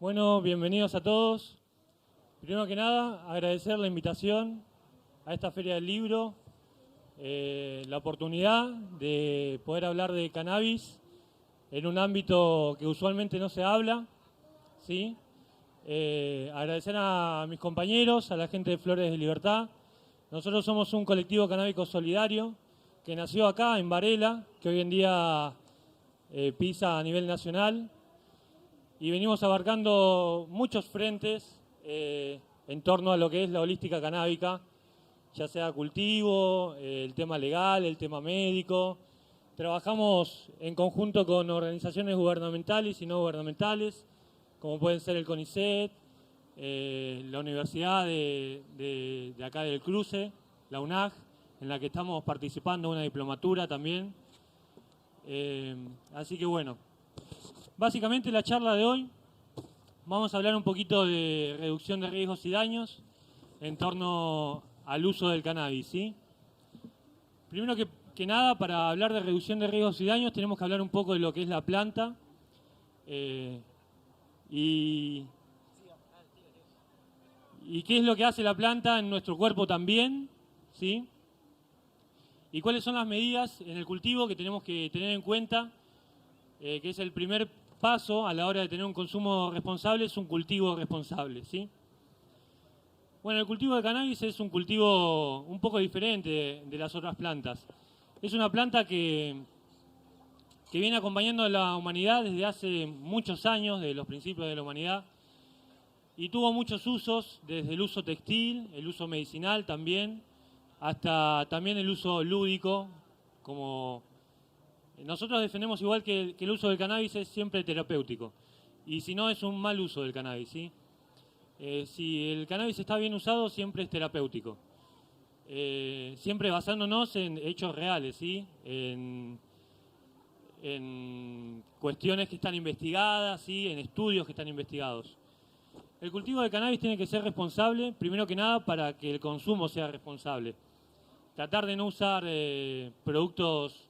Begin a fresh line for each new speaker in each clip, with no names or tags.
Bueno, bienvenidos a todos. Primero que nada, agradecer la invitación a esta Feria del Libro, la oportunidad de poder hablar de cannabis en un ámbito que usualmente no se habla, ¿sí? Agradecer a mis compañeros, a la gente de Flores de Libertad. Nosotros somos un colectivo canábico solidario que nació acá, en Varela, que hoy en día pisa a nivel nacional. Y venimos abarcando muchos frentes en torno a lo que es la holística canábica, ya sea cultivo, el tema legal, el tema médico. Trabajamos en conjunto con organizaciones gubernamentales y no gubernamentales, como pueden ser el CONICET, la Universidad de acá del Cruce, la UNAG, en la que estamos participando en una diplomatura también. Así que bueno. Básicamente la charla de hoy vamos a hablar un poquito de reducción de riesgos y daños en torno al uso del cannabis, ¿sí? Primero que nada, para hablar de reducción de riesgos y daños tenemos que hablar un poco de lo que es la planta y qué es lo que hace la planta en nuestro cuerpo también, ¿sí? Y cuáles son las medidas en el cultivo que tenemos que tener en cuenta, que es el primer paso a la hora de tener un consumo responsable, es un cultivo responsable, ¿sí? Bueno, el cultivo de cannabis es un cultivo un poco diferente de las otras plantas. Es una planta que viene acompañando a la humanidad desde hace muchos años, desde los principios de la humanidad, y tuvo muchos usos, desde el uso textil, el uso medicinal también, hasta también el uso lúdico, como nosotros defendemos igual que el uso del cannabis es siempre terapéutico, y si no es un mal uso del cannabis, ¿sí? Si el cannabis está bien usado, siempre es terapéutico. Siempre basándonos en hechos reales, ¿sí? En cuestiones que están investigadas, ¿sí? En estudios que están investigados. El cultivo de cannabis tiene que ser responsable, primero que nada, para que el consumo sea responsable. Tratar de no usar productos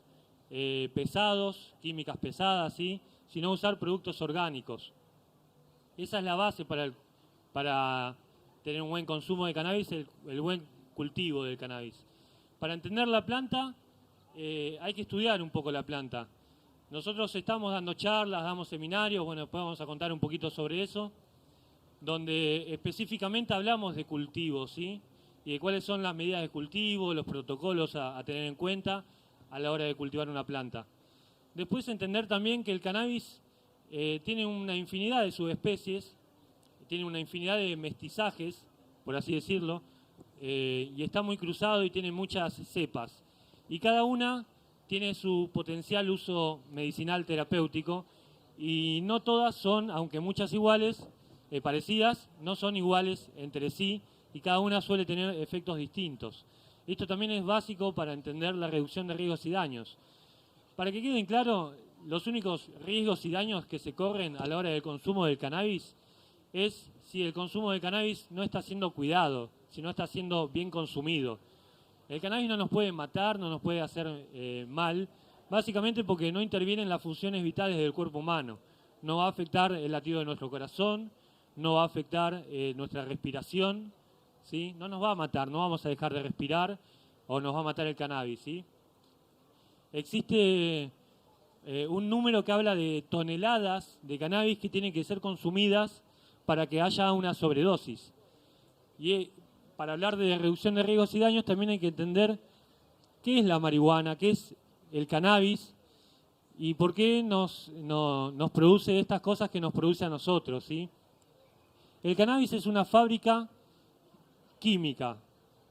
pesados, químicas pesadas, ¿sí? Sino usar productos orgánicos. Esa es la base para tener un buen consumo de cannabis, el buen cultivo del cannabis. Para entender la planta hay que estudiar un poco la planta. Nosotros estamos dando charlas, damos seminarios, bueno, después vamos a contar un poquito sobre eso, donde específicamente hablamos de cultivo, ¿sí? Y de cuáles son las medidas de cultivo, los protocolos a tener en cuenta a la hora de cultivar una planta. Después entender también que el cannabis tiene una infinidad de subespecies, tiene una infinidad de mestizajes, por así decirlo, y está muy cruzado y tiene muchas cepas. Y cada una tiene su potencial uso medicinal terapéutico y no todas son, aunque muchas iguales, parecidas, no son iguales entre sí y cada una suele tener efectos distintos. Esto también es básico para entender la reducción de riesgos y daños. Para que queden claro, los únicos riesgos y daños que se corren a la hora del consumo del cannabis es si el consumo del cannabis no está siendo cuidado, si no está siendo bien consumido. El cannabis no nos puede matar, no nos puede hacer mal, básicamente porque no interviene en las funciones vitales del cuerpo humano. No va a afectar el latido de nuestro corazón, no va a afectar nuestra respiración, ¿sí? No nos va a matar, no vamos a dejar de respirar o nos va a matar el cannabis, ¿sí? Existe un número que habla de toneladas de cannabis que tienen que ser consumidas para que haya una sobredosis. Y para hablar de reducción de riesgos y daños también hay que entender qué es la marihuana, qué es el cannabis y por qué nos produce estas cosas que nos produce a nosotros, ¿sí? El cannabis es una fábrica química,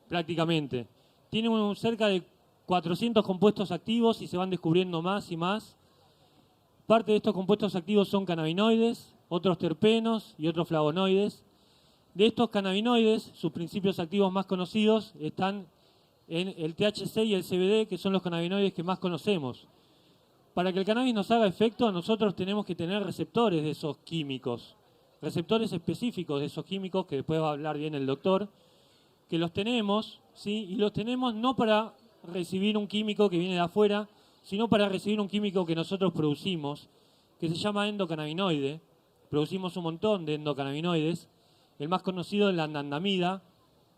prácticamente. Tiene cerca de 400 compuestos activos y se van descubriendo más y más. Parte de estos compuestos activos son cannabinoides, otros terpenos y otros flavonoides. De estos cannabinoides, sus principios activos más conocidos están en el THC y el CBD, que son los cannabinoides que más conocemos. Para que el cannabis nos haga efecto, nosotros tenemos que tener receptores de esos químicos, receptores específicos de esos químicos, que después va a hablar bien el doctor, que los tenemos, ¿sí? Y los tenemos no para recibir un químico que viene de afuera, sino para recibir un químico que nosotros producimos, que se llama endocannabinoide, producimos un montón de endocannabinoides. El más conocido es la anandamida,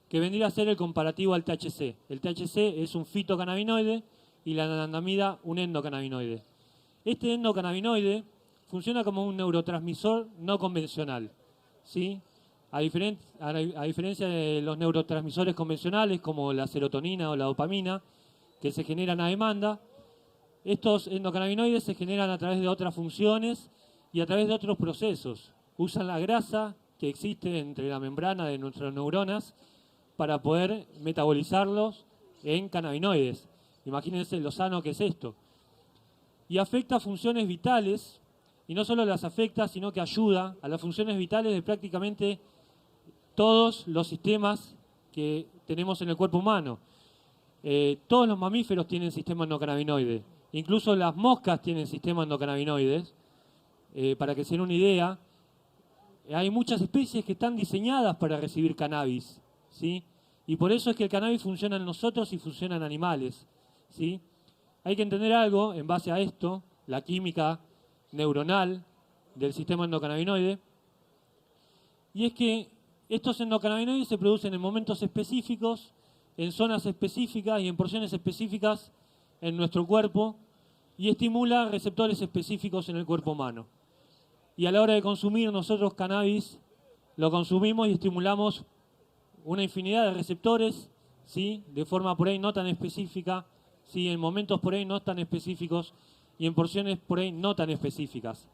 que vendría a ser el comparativo al THC. El THC es un fitocannabinoide y la anandamida un endocannabinoide. Este endocannabinoide funciona como un neurotransmisor no convencional, ¿sí? A diferencia de los neurotransmisores convencionales como la serotonina o la dopamina, que se generan a demanda, estos endocannabinoides se generan a través de otras funciones y a través de otros procesos. Usan la grasa que existe entre la membrana de nuestras neuronas para poder metabolizarlos en cannabinoides. Imagínense lo sano que es esto. Y afecta funciones vitales, y no solo las afecta, sino que ayuda a las funciones vitales de prácticamente todos los sistemas que tenemos en el cuerpo humano. Todos los mamíferos tienen sistema endocannabinoide, incluso las moscas tienen sistema endocannabinoides. Para que se den una idea, hay muchas especies que están diseñadas para recibir cannabis, ¿sí? Y por eso es que el cannabis funciona en nosotros y funciona en animales, ¿sí? Hay que entender algo en base a esto, la química neuronal del sistema endocannabinoide, y es que estos endocannabinoides se producen en momentos específicos, en zonas específicas y en porciones específicas en nuestro cuerpo y estimula receptores específicos en el cuerpo humano. Y a la hora de consumir nosotros cannabis, lo consumimos y estimulamos una infinidad de receptores, ¿sí? De forma por ahí no tan específica, ¿sí? En momentos por ahí no tan específicos y en porciones por ahí no tan específicas.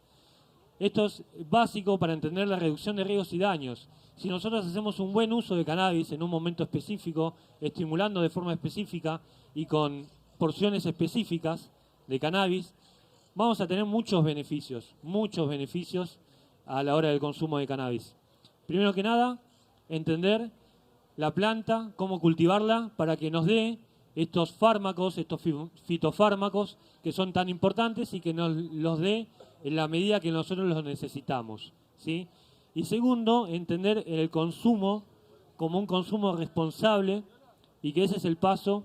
Esto es básico para entender la reducción de riesgos y daños. Si nosotros hacemos un buen uso de cannabis en un momento específico, estimulando de forma específica y con porciones específicas de cannabis, vamos a tener muchos beneficios a la hora del consumo de cannabis. Primero que nada, entender la planta, cómo cultivarla para que nos dé estos fármacos, estos fitofármacos que son tan importantes y que nos los dé en la medida que nosotros los necesitamos, ¿sí? Y segundo, entender el consumo como un consumo responsable y que ese es el paso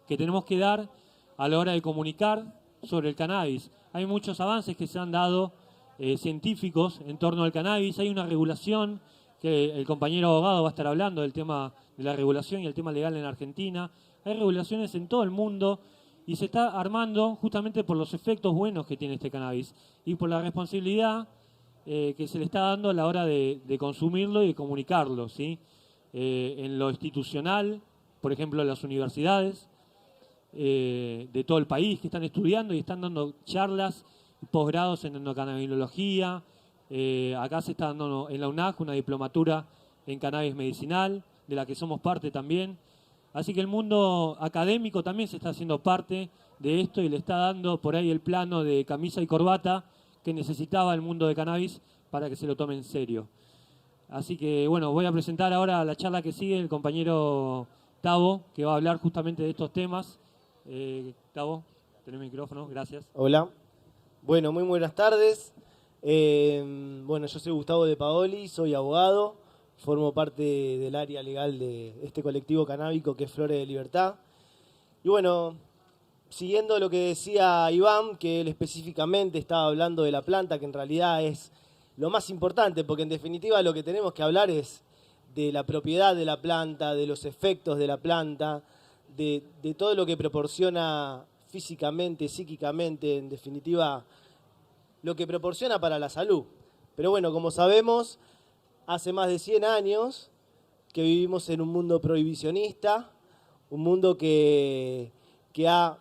que tenemos que dar a la hora de comunicar sobre el cannabis. Hay muchos avances que se han dado científicos en torno al cannabis, hay una regulación que el compañero abogado va a estar hablando del tema de la regulación y el tema legal en Argentina. Hay regulaciones en todo el mundo y se está armando justamente por los efectos buenos que tiene este cannabis y por la responsabilidad que se le está dando a la hora de consumirlo y de comunicarlo, ¿sí? En lo institucional, por ejemplo, en las universidades de todo el país que están estudiando y están dando charlas, posgrados en endocannabinología. Acá se está dando en la UNAC una diplomatura en cannabis medicinal, de la que somos parte también. Así que el mundo académico también se está haciendo parte de esto y le está dando por ahí el plano de camisa y corbata que necesitaba el mundo de cannabis para que se lo tome en serio. Así que bueno, voy a presentar ahora la charla que sigue el compañero Tavo, que va a hablar justamente de estos temas. Tavo, tenés micrófono, gracias.
Hola, bueno, muy buenas tardes. Bueno, yo soy Gustavo de Paoli, soy abogado, formo parte del área legal de este colectivo canábico que es Flores de Libertad. Y bueno, siguiendo lo que decía Iván, que él específicamente estaba hablando de la planta, que en realidad es lo más importante, porque en definitiva lo que tenemos que hablar es de la propiedad de la planta, de los efectos de la planta, de todo lo que proporciona físicamente, psíquicamente, en definitiva, lo que proporciona para la salud. Pero bueno, como sabemos, hace más de 100 años que vivimos en un mundo prohibicionista, un mundo que ha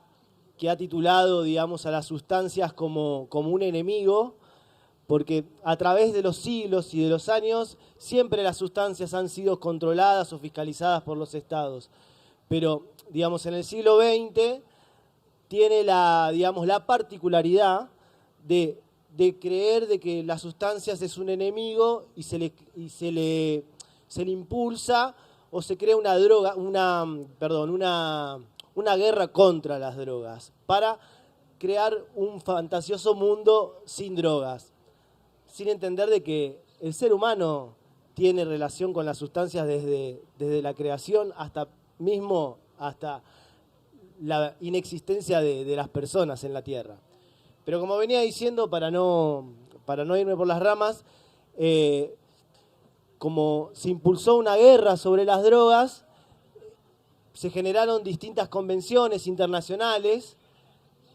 titulado, digamos, a las sustancias como un enemigo, porque a través de los siglos y de los años siempre las sustancias han sido controladas o fiscalizadas por los estados. Pero, digamos, en el siglo XX tiene la particularidad de creer de que las sustancias es un enemigo y se le impulsa o se crea una guerra contra las drogas para crear un fantasioso mundo sin drogas, sin entender de que el ser humano tiene relación con las sustancias desde la creación hasta la inexistencia de las personas en la Tierra. Pero como venía diciendo, para no para no irme por las ramas, como se impulsó una guerra sobre las drogas, se generaron distintas convenciones internacionales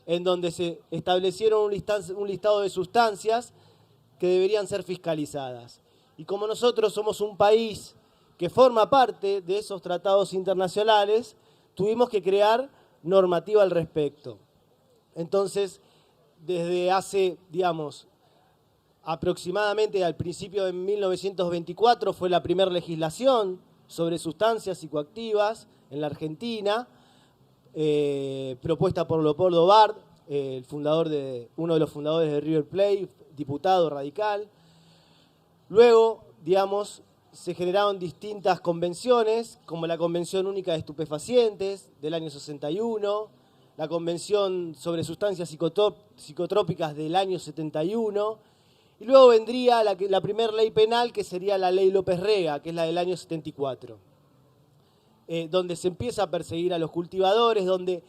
en donde se establecieron un listado de sustancias que deberían ser fiscalizadas. Y como nosotros somos un país que forma parte de esos tratados internacionales, tuvimos que crear normativa al respecto. Entonces, desde hace, digamos, aproximadamente al principio de 1924 fue la primera legislación sobre sustancias psicoactivas en la Argentina, propuesta por Leopoldo Bard, uno de los fundadores de River Plate, diputado radical. Luego, digamos, se generaron distintas convenciones, como la Convención Única de Estupefacientes del año 61, la Convención sobre Sustancias Psicotrópicas del año 71, y luego vendría la primera ley penal, que sería la Ley López Rega, que es la del año 74, donde se empieza a perseguir a los cultivadores, donde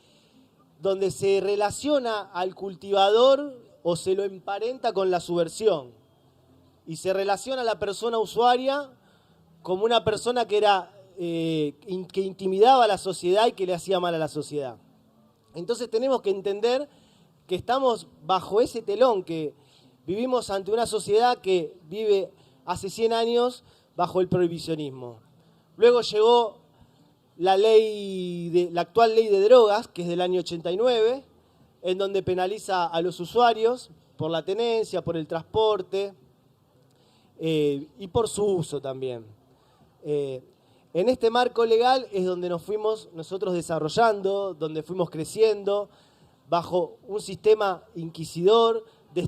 se relaciona al cultivador o se lo emparenta con la subversión, y se relaciona a la persona usuaria como una persona que intimidaba a la sociedad y que le hacía mal a la sociedad. Entonces tenemos que entender que estamos bajo ese telón, que vivimos ante una sociedad que vive hace 100 años bajo el prohibicionismo. Luego llegó la actual ley de drogas, que es del año 89, en donde penaliza a los usuarios por la tenencia, por el transporte y por su uso también. En este marco legal es donde nos fuimos nosotros desarrollando, donde fuimos creciendo, bajo un sistema inquisidor de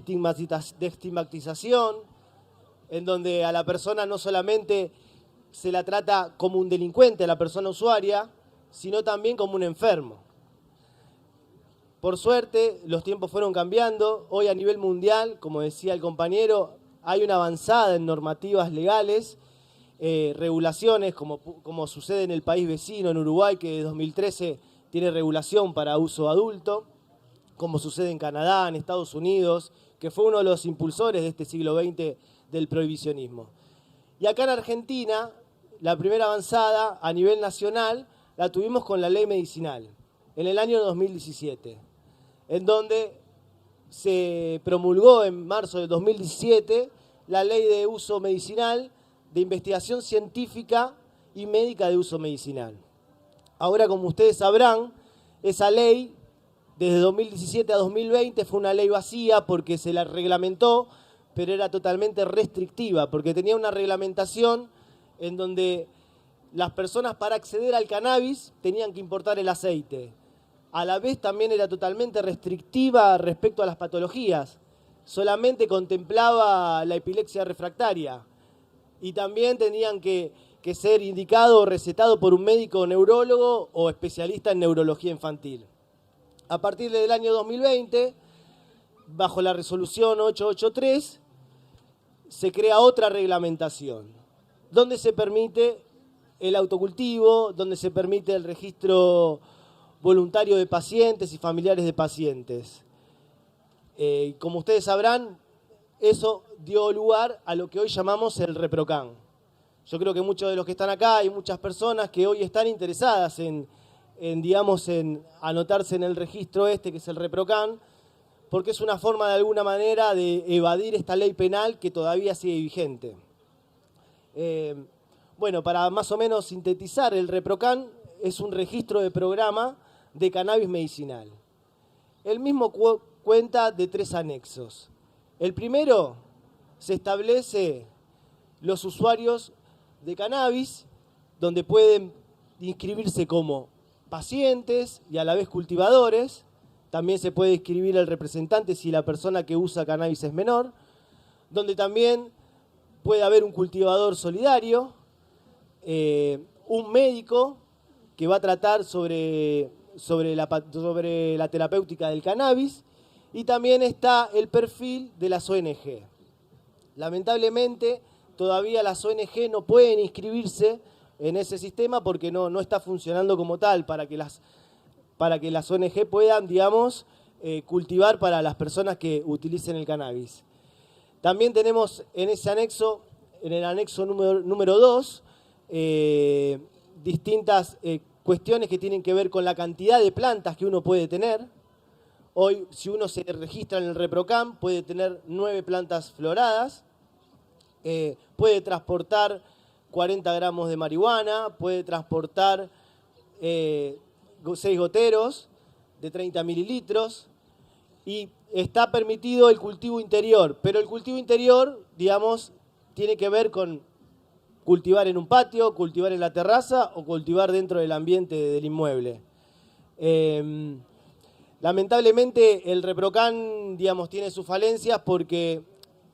estigmatización, en donde a la persona no solamente se la trata como un delincuente, a la persona usuaria, sino también como un enfermo. Por suerte, los tiempos fueron cambiando. Hoy a nivel mundial, como decía el compañero, hay una avanzada en normativas legales, regulaciones, como sucede en el país vecino, en Uruguay, que desde 2013 tiene regulación para uso adulto, como sucede en Canadá, en Estados Unidos, que fue uno de los impulsores de este siglo XX del prohibicionismo. Y acá en Argentina, la primera avanzada a nivel nacional la tuvimos con la ley medicinal, en el año 2017, en donde se promulgó en marzo de 2017 la ley de uso medicinal, de investigación científica y médica de uso medicinal. Ahora, como ustedes sabrán, esa ley desde 2017 a 2020 fue una ley vacía porque se la reglamentó, pero era totalmente restrictiva, porque tenía una reglamentación en donde las personas para acceder al cannabis tenían que importar el aceite. A la vez también era totalmente restrictiva respecto a las patologías, solamente contemplaba la epilepsia refractaria y también tenían que ser indicado o recetado por un médico neurólogo o especialista en neurología infantil. A partir del año 2020, bajo la resolución 883, se crea otra reglamentación, donde se permite el autocultivo, donde se permite el registro voluntario de pacientes y familiares de pacientes. Como ustedes sabrán, eso dio lugar a lo que hoy llamamos el ReproCan. Yo creo que muchos de los que están acá, hay muchas personas que hoy están interesadas en anotarse en el registro que es el ReproCan, porque es una forma de alguna manera de evadir esta ley penal que todavía sigue vigente. Bueno, para más o menos sintetizar, el ReproCan es un registro de programa de cannabis medicinal. El mismo cuenta de 3 anexos. El primero, se establece los usuarios de cannabis, donde pueden inscribirse como pacientes y a la vez cultivadores. También se puede inscribir el representante si la persona que usa cannabis es menor, donde también puede haber un cultivador solidario, un médico que va a tratar sobre la terapéutica del cannabis, y también está el perfil de las ONG. Lamentablemente, todavía las ONG no pueden inscribirse en ese sistema porque no está funcionando como tal para que las ONG puedan, digamos, cultivar para las personas que utilicen el cannabis. También tenemos en ese anexo, en el anexo número 2, distintas cuestiones que tienen que ver con la cantidad de plantas que uno puede tener. Hoy, si uno se registra en el ReproCam, puede tener 9 plantas floradas, puede transportar 40 gramos de marihuana, puede transportar 6 goteros de 30 mililitros y está permitido el cultivo interior, pero el cultivo interior, digamos, tiene que ver con cultivar en un patio, cultivar en la terraza o cultivar dentro del ambiente del inmueble. Lamentablemente el ReproCam, digamos, tiene sus falencias porque,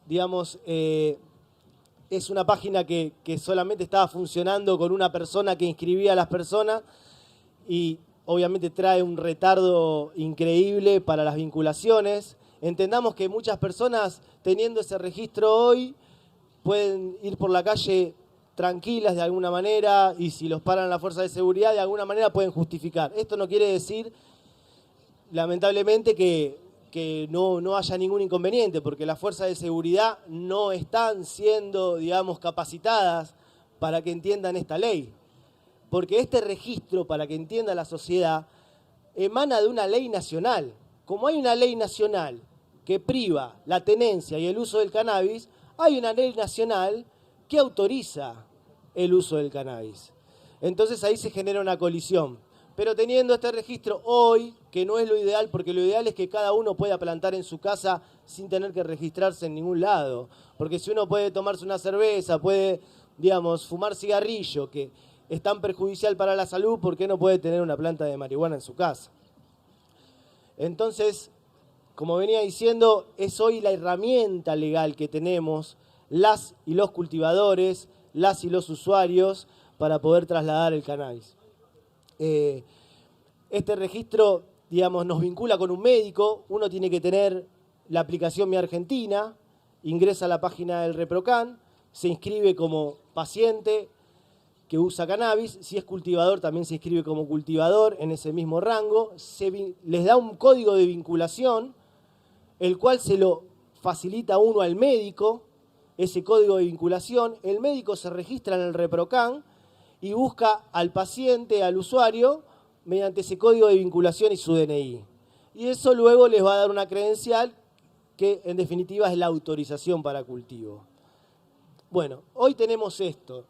digamos, es una página que solamente estaba funcionando con una persona que inscribía a las personas y obviamente trae un retardo increíble para las vinculaciones. Entendamos que muchas personas teniendo ese registro hoy pueden ir por la calle tranquilas de alguna manera y si los paran la fuerza de seguridad de alguna manera pueden justificar. Esto no quiere decir, lamentablemente, que no haya ningún inconveniente, porque las fuerzas de seguridad no están siendo, digamos, capacitadas para que entiendan esta ley. Porque este registro, para que entienda la sociedad, emana de una ley nacional. Como hay una ley nacional que priva la tenencia y el uso del cannabis, hay una ley nacional que autoriza el uso del cannabis. Entonces ahí se genera una colisión. Pero teniendo este registro hoy, que no es lo ideal, porque lo ideal es que cada uno pueda plantar en su casa sin tener que registrarse en ningún lado. Porque si uno puede tomarse una cerveza, puede, digamos, fumar cigarrillo, que es tan perjudicial para la salud, ¿por qué no puede tener una planta de marihuana en su casa? Entonces, como venía diciendo, es hoy la herramienta legal que tenemos las y los cultivadores, las y los usuarios, para poder trasladar el cannabis. Este registro, digamos, nos vincula con un médico. Uno tiene que tener la aplicación Mi Argentina, ingresa a la página del ReproCam, se inscribe como paciente que usa cannabis. Si es cultivador, también se inscribe como cultivador en ese mismo rango. Les da un código de vinculación, el cual se lo facilita uno al médico, ese código de vinculación. El médico se registra en el ReproCam y busca al paciente, al usuario, mediante ese código de vinculación y su DNI. Y eso luego les va a dar una credencial que en definitiva es la autorización para cultivo. Bueno, hoy tenemos esto.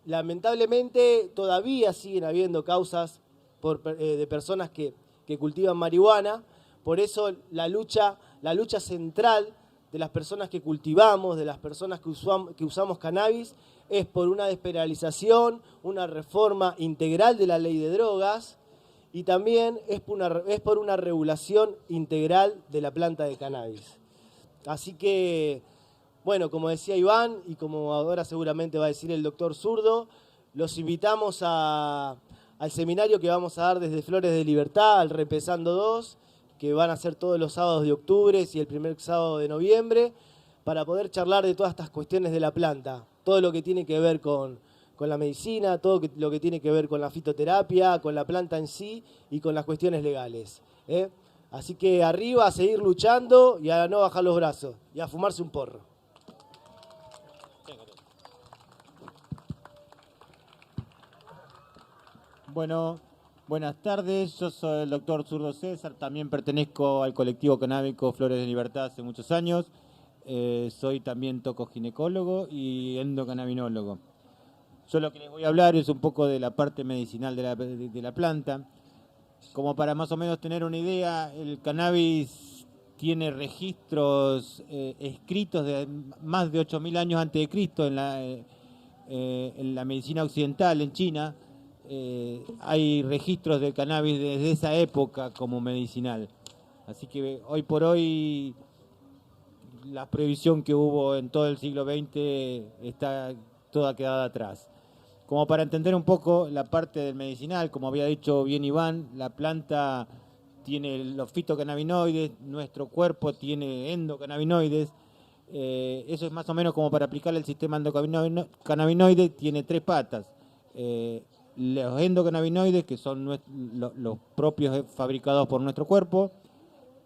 Lamentablemente todavía siguen habiendo causas de personas que cultivan marihuana. Por eso la lucha central de las personas que cultivamos, de las personas que usamos cannabis, es por una despenalización, una reforma integral de la ley de drogas y también es por una regulación integral de la planta de cannabis. Así que, bueno, como decía Iván y como ahora seguramente va a decir el doctor Zurdo, los invitamos al seminario que vamos a dar desde Flores de Libertad, al Repesando 2, que van a ser todos los sábados de octubre y el primer sábado de noviembre, para poder charlar de todas estas cuestiones de la planta. Todo lo que tiene que ver con la medicina, todo lo que tiene que ver con la fitoterapia, con la planta en sí y con las cuestiones legales. Así que arriba, a seguir luchando y a no bajar los brazos y a fumarse un porro.
Bueno, buenas tardes, yo soy el doctor Zurdo César, también pertenezco al colectivo canábico Flores de Libertad hace muchos años. Soy también tocoginecólogo y endocannabinólogo. Yo lo que les voy a hablar es un poco de la parte medicinal de la planta. Como para más o menos tener una idea, el cannabis tiene registros escritos de más de 8.000 años antes de Cristo en la medicina occidental, en China. Hay registros del cannabis desde esa época como medicinal. Así que hoy por hoy la prohibición que hubo en todo el siglo XX está toda quedada atrás. Como para entender un poco la parte del medicinal, como había dicho bien Iván, la planta tiene los fitocannabinoides, nuestro cuerpo tiene endocannabinoides. Eso es más o menos como para aplicar el sistema endocannabinoide, tiene 3 patas. Los endocannabinoides, que son los propios fabricados por nuestro cuerpo,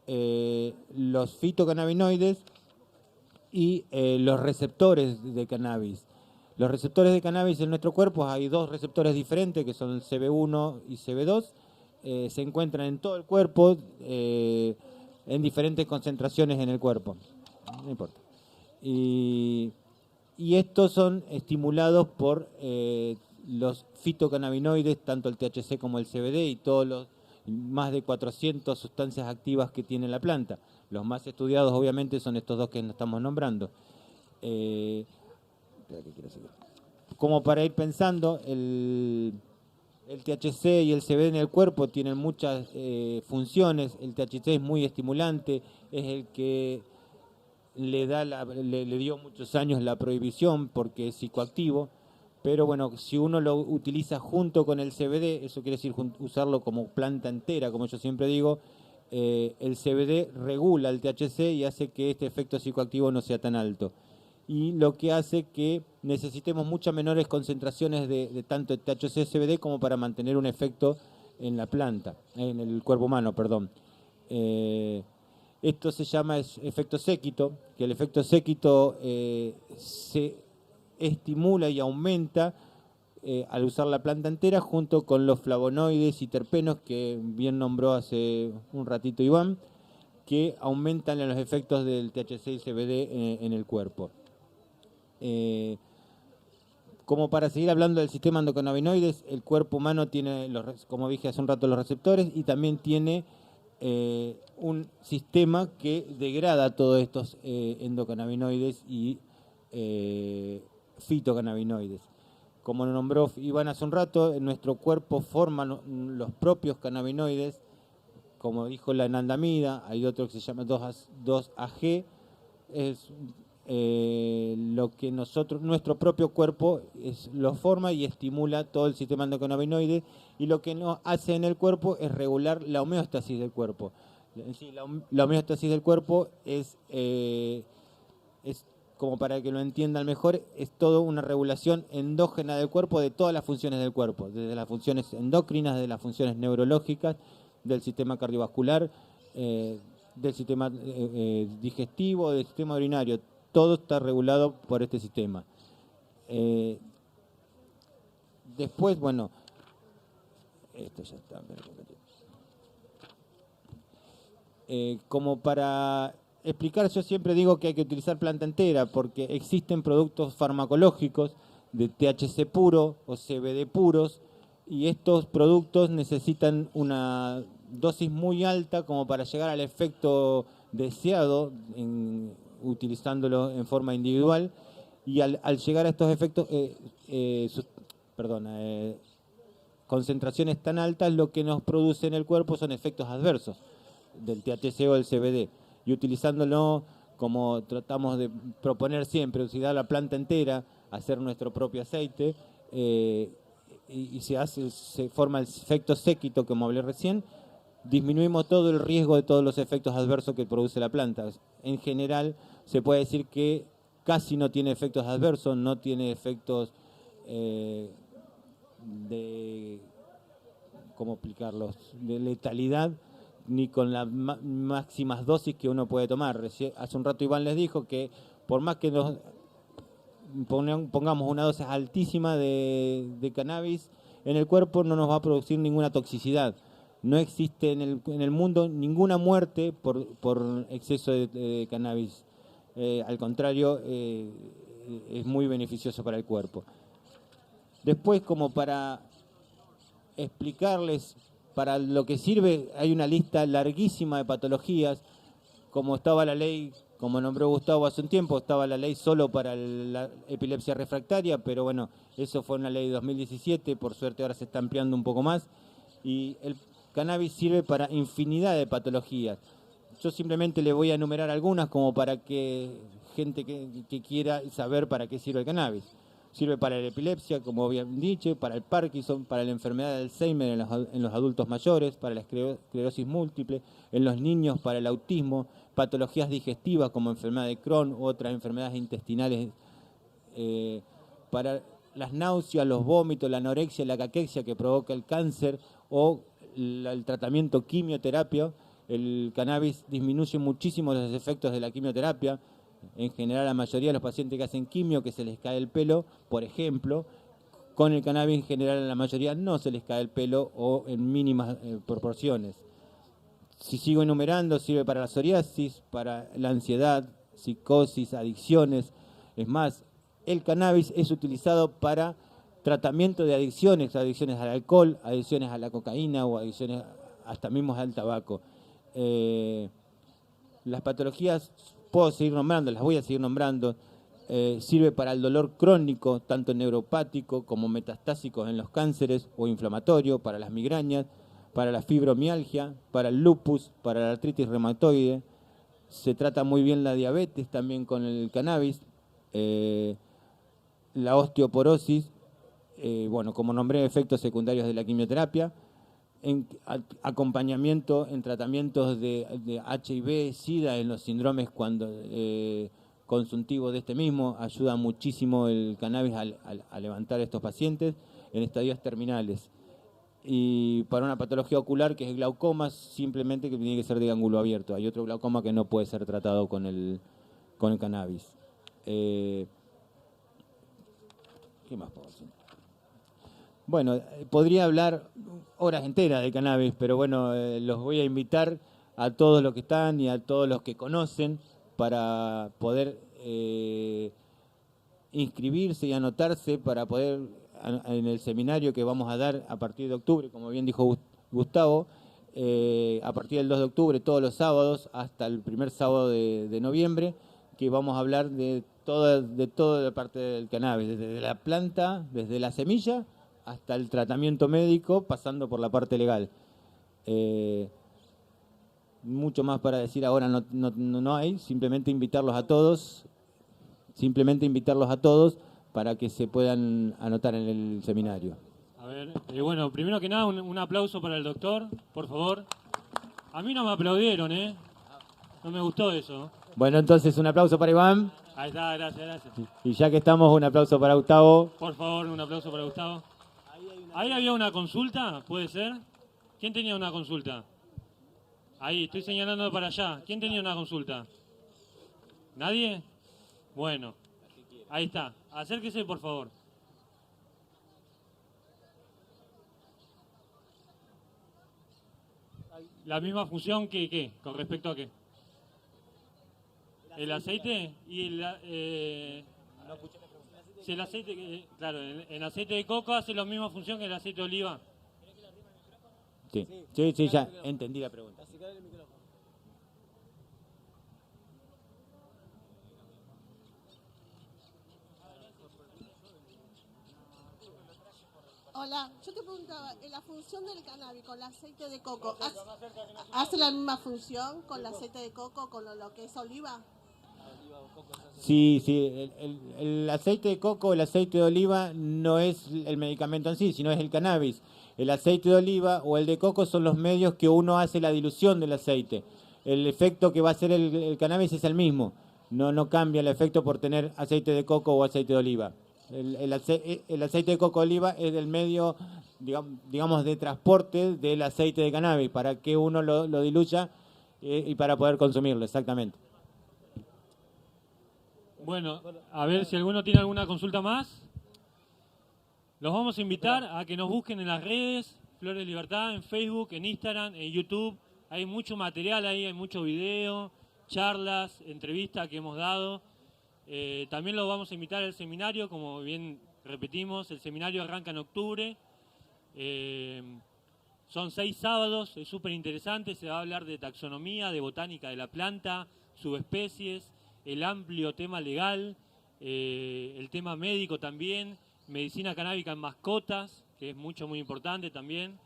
los fitocannabinoides y los receptores de cannabis. Los receptores de cannabis en nuestro cuerpo, hay dos receptores diferentes, que son el CB1 y CB2, se encuentran en todo el cuerpo, en diferentes concentraciones en el cuerpo. No importa. Y estos son estimulados por los fitocannabinoides, tanto el THC como el CBD y todos los más de 400 sustancias activas que tiene la planta. Los más estudiados obviamente son estos dos que nos estamos nombrando. Como para ir pensando, el THC y el CBD en el cuerpo tienen muchas funciones. El THC es muy estimulante, es el que le dio muchos años la prohibición porque es psicoactivo, pero bueno, si uno lo utiliza junto con el CBD, eso quiere decir usarlo como planta entera, como yo siempre digo, el CBD regula el THC y hace que este efecto psicoactivo no sea tan alto. Y lo que hace que necesitemos muchas menores concentraciones de tanto THC y CBD como para mantener un efecto en la planta, en el cuerpo humano, perdón. Esto se llama efecto séquito, que el efecto séquito se estimula y aumenta al usar la planta entera junto con los flavonoides y terpenos que bien nombró hace un ratito Iván, que aumentan los efectos del THC y CBD en el cuerpo. Como para seguir hablando del sistema endocannabinoides, el cuerpo humano tiene, como dije hace un rato, los receptores y también tiene un sistema que degrada todos estos endocannabinoides y fitocannabinoides. Como lo nombró Iván hace un rato, en nuestro cuerpo forman los propios cannabinoides, como dijo la anandamida, hay otro que se llama 2-AG, es lo que nuestro propio cuerpo lo forma y estimula todo el sistema endocannabinoide, y lo que nos hace en el cuerpo es regular la homeostasis del cuerpo. Sí, la homeostasis del cuerpo es como para que lo entiendan mejor, es toda una regulación endógena del cuerpo de todas las funciones del cuerpo, desde las funciones endocrinas, de las funciones neurológicas, del sistema cardiovascular, del sistema digestivo, del sistema urinario. Todo está regulado por este sistema. Después, bueno, esto ya está. Como para explicar, yo siempre digo que hay que utilizar planta entera porque existen productos farmacológicos de THC puro o CBD puros y estos productos necesitan una dosis muy alta como para llegar al efecto deseado utilizándolo en forma individual, y al llegar a estos efectos, concentraciones tan altas, lo que nos produce en el cuerpo son efectos adversos del THC o del CBD. Y utilizándolo como tratamos de proponer siempre, utilizar la planta entera, hacer nuestro propio aceite, y se forma el efecto séquito, como hablé recién, disminuimos todo el riesgo de todos los efectos adversos que produce la planta. En general, se puede decir que casi no tiene efectos adversos, no tiene efectos ¿cómo explicarlos?, de letalidad, ni con las máximas dosis que uno puede tomar. Hace un rato Iván les dijo que por más que nos pongamos una dosis altísima de cannabis en el cuerpo, no nos va a producir ninguna toxicidad. No existe en el mundo ninguna muerte por exceso de cannabis. Al contrario, es muy beneficioso para el cuerpo. Después, como para explicarles para lo que sirve, hay una lista larguísima de patologías, como estaba la ley, como nombró Gustavo hace un tiempo, estaba la ley solo para la epilepsia refractaria, pero bueno, eso fue una ley de 2017, por suerte ahora se está ampliando un poco más, y el cannabis sirve para infinidad de patologías. Yo simplemente le voy a enumerar algunas como para que gente que quiera saber para qué sirve el cannabis. Sirve para la epilepsia, como habían dicho, para el Parkinson, para la enfermedad de Alzheimer en los adultos mayores, para la esclerosis múltiple, en los niños para el autismo, patologías digestivas como enfermedad de Crohn u otras enfermedades intestinales, para las náuseas, los vómitos, la anorexia, la caquexia que provoca el cáncer o el tratamiento quimioterapia. El cannabis disminuye muchísimo los efectos de la quimioterapia. En general, la mayoría de los pacientes que hacen quimio, que se les cae el pelo, por ejemplo, con el cannabis en general a la mayoría no se les cae el pelo o en mínimas proporciones. Si sigo enumerando, sirve para la psoriasis, para la ansiedad, psicosis, adicciones. Es más, el cannabis es utilizado para tratamiento de adicciones, adicciones al alcohol, adicciones a la cocaína o adicciones hasta mismo al tabaco. Las patologías, puedo seguir nombrando, las voy a seguir nombrando. Sirve para el dolor crónico, tanto neuropático como metastásico en los cánceres o inflamatorio, para las migrañas, para la fibromialgia, para el lupus, para la artritis reumatoide. Se trata muy bien la diabetes también con el cannabis, la osteoporosis, bueno, como nombré, efectos secundarios de la quimioterapia, en acompañamiento en tratamientos de HIV, SIDA, en los síndromes consuntivos de este mismo, ayuda muchísimo el cannabis a levantar a estos pacientes en estadios terminales. Y para una patología ocular que es glaucoma, simplemente que tiene que ser de ángulo abierto. Hay otro glaucoma que no puede ser tratado con el cannabis. ¿Qué más puedo decir? Bueno, podría hablar horas enteras de cannabis, pero bueno, los voy a invitar a todos los que están y a todos los que conocen para poder inscribirse y anotarse para poder en el seminario que vamos a dar a partir de octubre, como bien dijo Gustavo, a partir del 2 de octubre, todos los sábados, hasta el primer sábado de noviembre, que vamos a hablar de toda la parte del cannabis, desde la planta, desde la semilla, hasta el tratamiento médico, pasando por la parte legal. Mucho más para decir ahora no hay, simplemente invitarlos a todos para que se puedan anotar en el seminario.
A ver, bueno, primero que nada un aplauso para el doctor, por favor. A mí no me aplaudieron, no me gustó eso.
Bueno, entonces un aplauso para Iván.
Ahí está, gracias.
Y ya que estamos, un aplauso para Gustavo.
Por favor, un aplauso para Gustavo. Ahí había una consulta, ¿puede ser? ¿Quién tenía una consulta? Ahí, estoy señalando para allá. ¿Quién tenía una consulta? ¿Nadie? Bueno, ahí está. Acérquese, por favor. ¿La misma función que qué? ¿Con respecto a qué? ¿El aceite? Y si el aceite, claro, el aceite de coco hace la misma función que el aceite de oliva.
Sí, ya entendí la pregunta.
Hola, yo te preguntaba, la función del cannabis con el aceite de coco, ¿hace la misma función con el aceite de coco con lo que es oliva?
Sí, el aceite de coco, el aceite de oliva no es el medicamento en sí, sino es el cannabis. El aceite de oliva o el de coco son los medios que uno hace la dilución del aceite. El efecto que va a hacer el cannabis es el mismo. No cambia el efecto por tener aceite de coco o aceite de oliva. El aceite de coco oliva es el medio, digamos, de transporte del aceite de cannabis para que uno lo diluya y para poder consumirlo, exactamente.
Bueno, a ver si alguno tiene alguna consulta más. Los vamos a invitar a que nos busquen en las redes, Flores de Libertad, en Facebook, en Instagram, en YouTube. Hay mucho material ahí, hay mucho video, charlas, entrevistas que hemos dado. También los vamos a invitar al seminario, como bien repetimos, el seminario arranca en octubre. Son 6 sábados, es súper interesante, se va a hablar de taxonomía, de botánica de la planta, subespecies, el amplio tema legal, el tema médico también, medicina canábica en mascotas, que es muy importante también.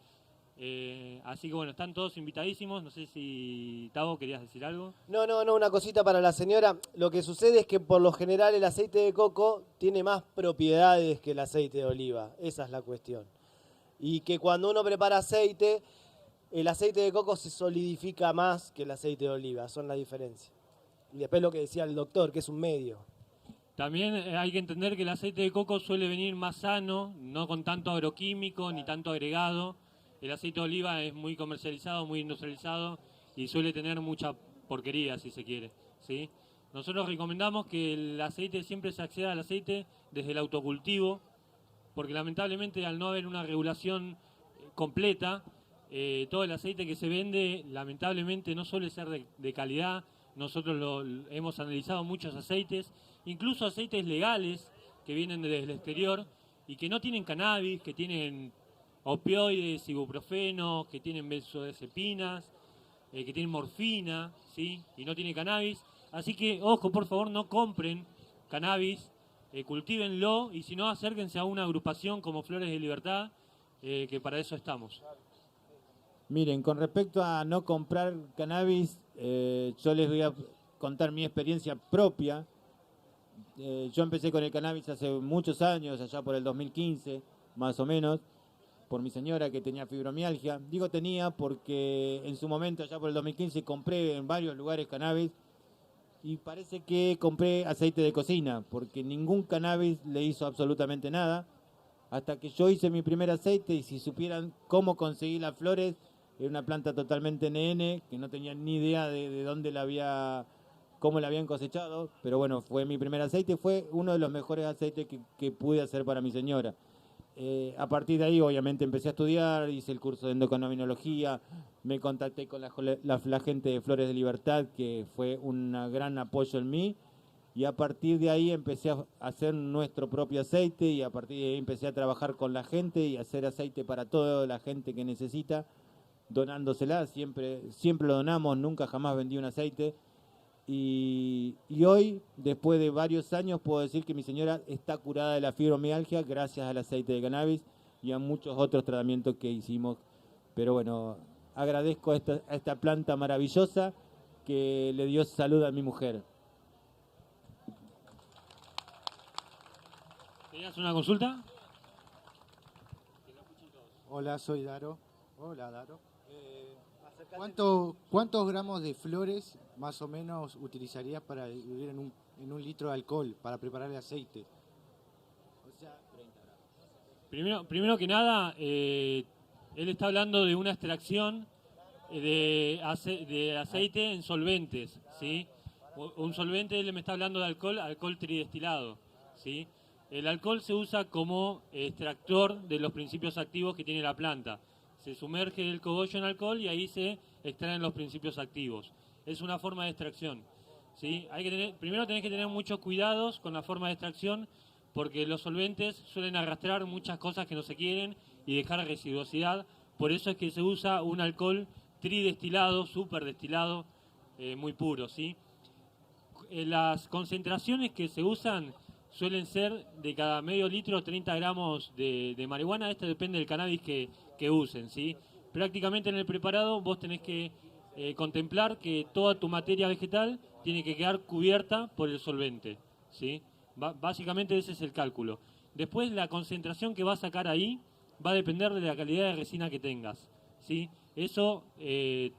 Así que bueno, están todos invitadísimos. No sé si, Tavo, querías decir algo.
No, una cosita para la señora. Lo que sucede es que por lo general el aceite de coco tiene más propiedades que el aceite de oliva. Esa es la cuestión. Y que cuando uno prepara aceite, el aceite de coco se solidifica más que el aceite de oliva. Son la diferencia. Y después lo que decía el doctor, que es un medio.
También hay que entender que el aceite de coco suele venir más sano, no con tanto agroquímico ni tanto agregado. El aceite de oliva es muy comercializado, muy industrializado y suele tener mucha porquería, si se quiere, ¿sí? Nosotros recomendamos que el aceite siempre se acceda al aceite desde el autocultivo, porque lamentablemente al no haber una regulación completa, todo el aceite que se vende lamentablemente no suele ser de calidad. Nosotros hemos analizado muchos aceites, incluso aceites legales que vienen desde el exterior y que no tienen cannabis, que tienen opioides, ibuprofeno, que tienen benzodiazepinas, que tienen morfina, ¿sí? Y no tiene cannabis. Así que, ojo, por favor, no compren cannabis, cultívenlo y si no, acérquense a una agrupación como Flores de Libertad, que para eso estamos.
Miren, con respecto a no comprar cannabis, yo les voy a contar mi experiencia propia. Yo empecé con el cannabis hace muchos años, allá por el 2015, más o menos, por mi señora que tenía fibromialgia. Digo tenía porque en su momento, allá por el 2015, compré en varios lugares cannabis y parece que compré aceite de cocina, porque ningún cannabis le hizo absolutamente nada. Hasta que yo hice mi primer aceite y si supieran cómo conseguí las flores, era una planta totalmente NN, que no tenía ni idea de dónde cómo la habían cosechado, pero bueno, fue mi primer aceite, fue uno de los mejores aceites que pude hacer para mi señora. A partir de ahí, obviamente, empecé a estudiar, hice el curso de endocrinología, me contacté con la gente de Flores de Libertad, que fue un gran apoyo en mí, y a partir de ahí empecé a hacer nuestro propio aceite, y a partir de ahí empecé a trabajar con la gente y hacer aceite para toda la gente que necesita, donándosela, siempre lo donamos, nunca jamás vendí un aceite. Y hoy, después de varios años, puedo decir que mi señora está curada de la fibromialgia gracias al aceite de cannabis y a muchos otros tratamientos que hicimos. Pero bueno, agradezco a esta planta maravillosa que le dio salud a mi mujer.
¿Tenías una consulta?
Hola, soy Daro. Hola, Daro. ¿Cuántos gramos de flores más o menos utilizarías para diluir en un litro de alcohol para preparar el aceite?
O sea, 30 gramos.
Primero que nada, él está hablando de una extracción de aceite en solventes, ¿sí? Un solvente, él me está hablando de alcohol tridestilado, ¿sí? El alcohol se usa como extractor de los principios activos que tiene la planta. Se sumerge el cogollo en alcohol y ahí se extraen los principios activos. Es una forma de extracción, ¿sí? Primero tenés que tener muchos cuidados con la forma de extracción porque los solventes suelen arrastrar muchas cosas que no se quieren y dejar residuosidad. Por eso es que se usa un alcohol tridestilado, superdestilado, muy puro, ¿sí? Las concentraciones que se usan suelen ser de cada medio litro 30 gramos de marihuana. Esto depende del cannabis que usen, ¿sí? Prácticamente en el preparado vos tenés que contemplar que toda tu materia vegetal tiene que quedar cubierta por el solvente, ¿sí? Básicamente ese es el cálculo. Después la concentración que va a sacar ahí va a depender de la calidad de resina que tengas, ¿sí? Eso es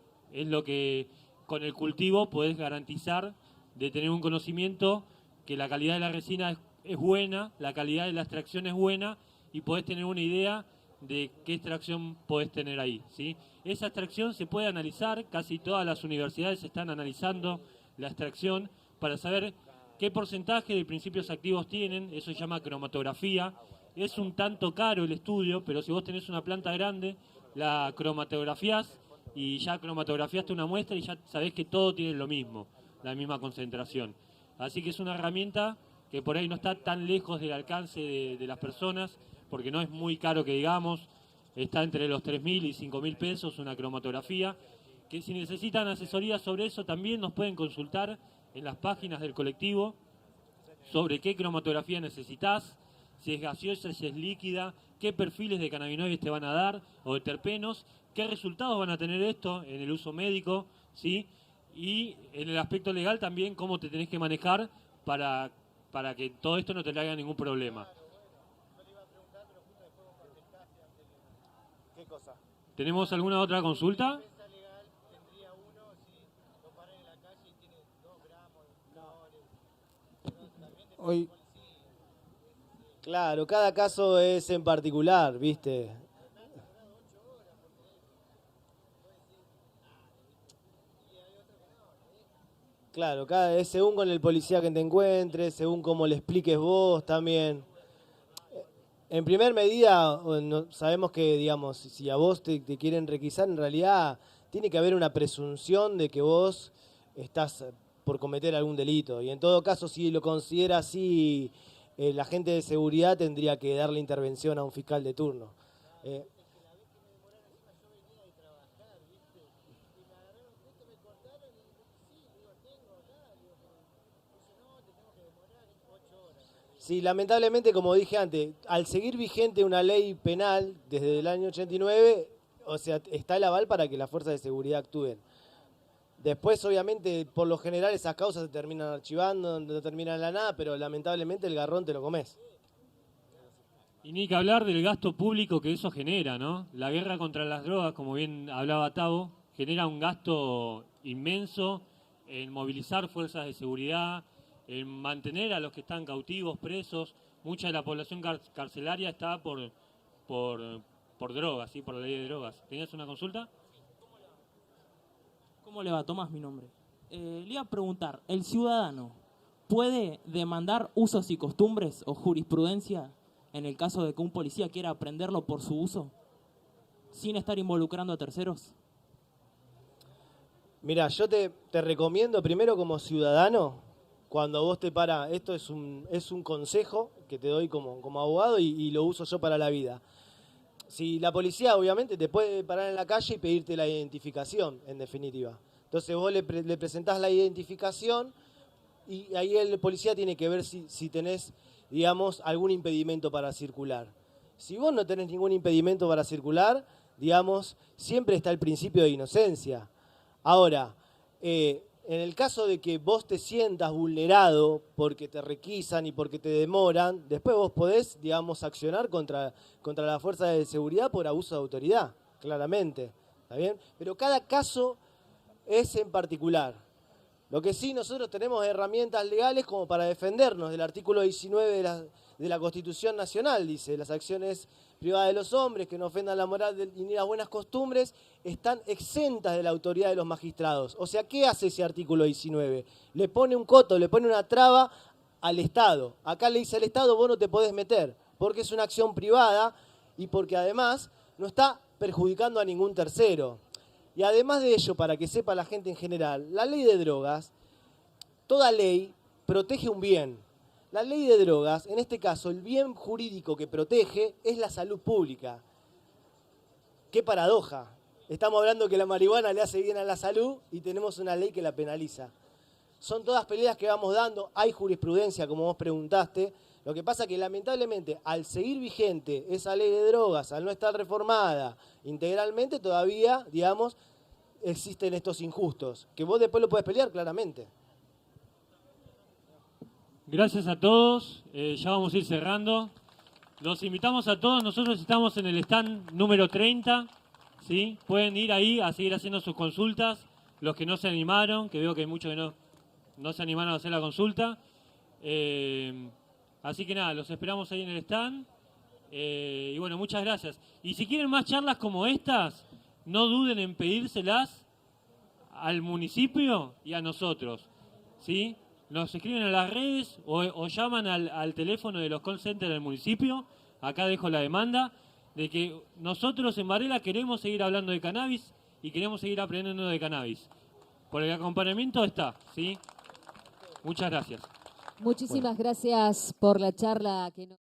lo que con el cultivo podés garantizar de tener un conocimiento que la calidad de la resina es buena, la calidad de la extracción es buena y podés tener una idea de qué extracción podés tener ahí, ¿sí? Esa extracción se puede analizar, casi todas las universidades están analizando la extracción para saber qué porcentaje de principios activos tienen, eso se llama cromatografía. Es un tanto caro el estudio, pero si vos tenés una planta grande, la cromatografías y ya cromatografiaste una muestra y ya sabés que todo tiene lo mismo, la misma concentración. Así que es una herramienta que por ahí no está tan lejos del alcance de las personas, porque no es muy caro que digamos, está entre los 3.000 y 5.000 pesos una cromatografía, que si necesitan asesoría sobre eso también nos pueden consultar en las páginas del colectivo sobre qué cromatografía necesitas, si es gaseosa, si es líquida, qué perfiles de cannabinoides te van a dar o de terpenos, qué resultados van a tener esto en el uso médico, ¿sí? Y en el aspecto legal también cómo te tenés que manejar para que todo esto no te traiga ningún problema.
¿Qué cosa?
¿Tenemos alguna otra consulta?
Hoy,
Claro, cada caso es en particular, ¿viste? Claro, cada vez según con el policía que te encuentres, según cómo le expliques vos también. En primer medida, sabemos que, digamos, si a vos te quieren requisar, en realidad tiene que haber una presunción de que vos estás por cometer algún delito. Y en todo caso, si lo considera así, el agente de seguridad tendría que darle intervención a un fiscal de turno. Sí, lamentablemente, como dije antes, al seguir vigente una ley penal desde el año 89, o sea, está el aval para que las fuerzas de seguridad actúen. Después, obviamente, por lo general esas causas se terminan archivando, no terminan en la nada, pero lamentablemente el garrón te lo comes.
Y ni que hablar del gasto público que eso genera, ¿no? La guerra contra las drogas, como bien hablaba Tavo, genera un gasto inmenso en movilizar fuerzas de seguridad, en mantener a los que están cautivos, presos. Mucha de la población carcelaria está por drogas, ¿sí? Por la ley de drogas. ¿Tenías una consulta?
¿Cómo le va? Tomás, mi nombre. Le iba a preguntar, ¿el ciudadano puede demandar usos y costumbres o jurisprudencia en el caso de que un policía quiera aprenderlo por su uso, sin estar involucrando a terceros?
Mira, yo te recomiendo primero como ciudadano, cuando vos te paras, esto es un consejo que te doy como abogado y lo uso yo para la vida. Si la policía obviamente te puede parar en la calle y pedirte la identificación, en definitiva. Entonces vos le presentás la identificación y ahí el policía tiene que ver si tenés, digamos, algún impedimento para circular. Si vos no tenés ningún impedimento para circular, digamos, siempre está el principio de inocencia. Ahora, en el caso de que vos te sientas vulnerado porque te requisan y porque te demoran, después vos podés, digamos, accionar contra la fuerza de seguridad por abuso de autoridad, claramente. ¿Está bien? Pero cada caso es en particular. Lo que sí, nosotros tenemos herramientas legales como para defendernos del artículo 19 de la Constitución Nacional. Dice, las acciones privadas de los hombres que no ofendan la moral ni las buenas costumbres están exentas de la autoridad de los magistrados. O sea, ¿qué hace ese artículo 19? Le pone un coto, le pone una traba al Estado. Acá le dice al Estado, vos no te podés meter, porque es una acción privada y porque además no está perjudicando a ningún tercero. Y además de ello, para que sepa la gente en general, la ley de drogas, toda ley protege un bien. La ley de drogas, en este caso, el bien jurídico que protege es la salud pública. Qué paradoja. Estamos hablando que la marihuana le hace bien a la salud y tenemos una ley que la penaliza. Son todas peleas que vamos dando, hay jurisprudencia, como vos preguntaste. Lo que pasa que lamentablemente, al seguir vigente esa ley de drogas, al no estar reformada integralmente, todavía, digamos, existen estos injustos, que vos después lo podés pelear claramente.
Gracias a todos, ya vamos a ir cerrando. Los invitamos a todos, nosotros estamos en el stand número 30, ¿sí? Pueden ir ahí a seguir haciendo sus consultas, los que no se animaron, que veo que hay muchos que no se animaron a hacer la consulta. Así que nada, los esperamos ahí en el stand. Y bueno, muchas gracias. Y si quieren más charlas como estas, no duden en pedírselas al municipio y a nosotros, ¿sí? Nos escriben a las redes o llaman al teléfono de los call centers del municipio. Acá dejo la demanda de que nosotros en Varela queremos seguir hablando de cannabis y queremos seguir aprendiendo de cannabis. Por el acompañamiento está, ¿sí? Muchas gracias.
Muchísimas gracias por la charla que nos...